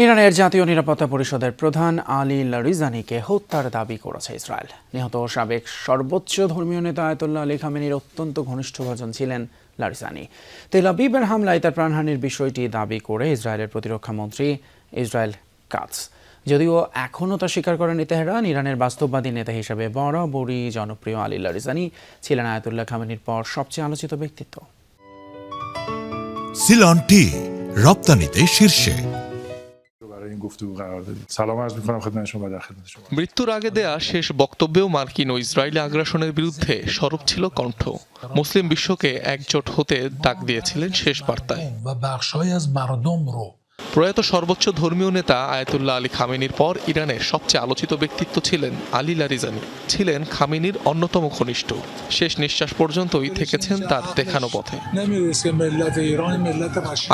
ইরানের জাতীয় নিরাপত্তা পরিষদের প্রধান আলী লারিজানিকে হত্যার দাবি করেছে ইসরায়েল। নিহত সাবেক সর্বোচ্চ ধর্মীয় নেতা আয়াতুল্লাহ আলী খামেনির অত্যন্ত ঘনিষ্ঠ ভাজন ছিলেন লারিজানি। তেল আবিবের হামলায় তার প্রাণহানির বিষয়টি দাবি করে ইসরায়েলের প্রতিরক্ষা মন্ত্রী ইসরায়েল কাটজ। যদিও এখনও তা স্বীকার করেনি তেহরান, ইরানের বাস্তববাদী নেতা হিসেবে বরাবরই জনপ্রিয় আলী লারিজানি ছিলেন আয়াতুল্লাহ খামেনির পর সবচেয়ে আলোচিত ব্যক্তিত্ব। সিলন টি রপ্তানিতে শীর্ষে। মৃত্যুর আগে দেয়া শেষ বক্তব্যেও মার্কিন ও ইসরায়েলি আগ্রাসনের বিরুদ্ধে সরব ছিল কণ্ঠ। মুসলিম বিশ্বকে একজোট হতে ডাক দিয়েছিলেন শেষ বার্তায়। প্রয়াত সর্বোচ্চ ধর্মীয় নেতা আয়াতুল্লাহ আলী খামেনির পর ইরানের সবচেয়ে আলোচিত ব্যক্তিত্ব ছিলেন আলী লারিজানি। ছিলেন খামেনির অন্যতম ঘনিষ্ঠ। শেষ নিঃশ্বাস পর্যন্তই থেকেছেন তার দেখানো পথে।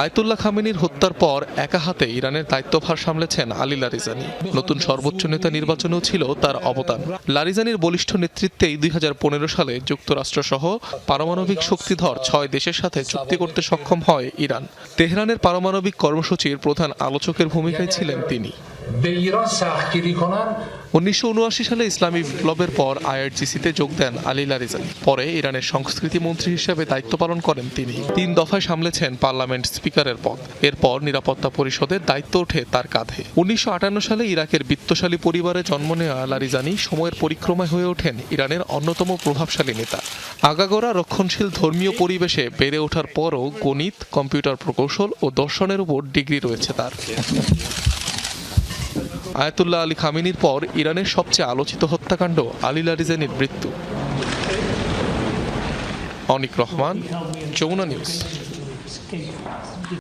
আয়াতুল্লাহ খামেনির হত্যার পর একা হাতে ইরানের দায়িত্বভার সামলেছেন আলী লারিজানি। নতুন সর্বোচ্চ নেতা নির্বাচনেও ছিল তার অবদান। লারিজানির বলিষ্ঠ নেতৃত্বেই 2015 সালে যুক্তরাষ্ট্রসহ পারমাণবিক শক্তিধর 6 দেশের সাথে চুক্তি করতে সক্ষম হয় ইরান। তেহরানের পারমাণবিক কর্মসূচির প্রধান আলোচকের ভূমিকায় ছিলেন তিনি। 1979 সালে ইসলামী বিপ্লবের পর আইআরজিসিতে যোগ দেন আলী লারিজানি। পরে ইরানের সংস্কৃতি মন্ত্রী হিসেবে দায়িত্ব পালন করেন তিনি। 3 দফায় সামলেছেন পার্লামেন্ট স্পিকারের পদ। এরপর নিরাপত্তা পরিষদের দায়িত্ব ওঠে তার কাঁধে। 1958 সালে ইরাকের বিত্তশালী পরিবারে জন্ম নেওয়া লারিজানি সময়ের পরিক্রমায় হয়ে ওঠেন ইরানের অন্যতম প্রভাবশালী নেতা। আগাগোড়া রক্ষণশীল ধর্মীয় পরিবেশে বেড়ে ওঠার পরও গণিত, কম্পিউটার প্রকৌশল ও দর্শনের উপর ডিগ্রি রয়েছে তার। আয়াতুল্লাহ আলী খামেনির পর ইরানের সবচেয়ে আলোচিত হত্যাকাণ্ড আলী লারিজানির মৃত্যু। অনিক রহমান, যমুনা নিউজ।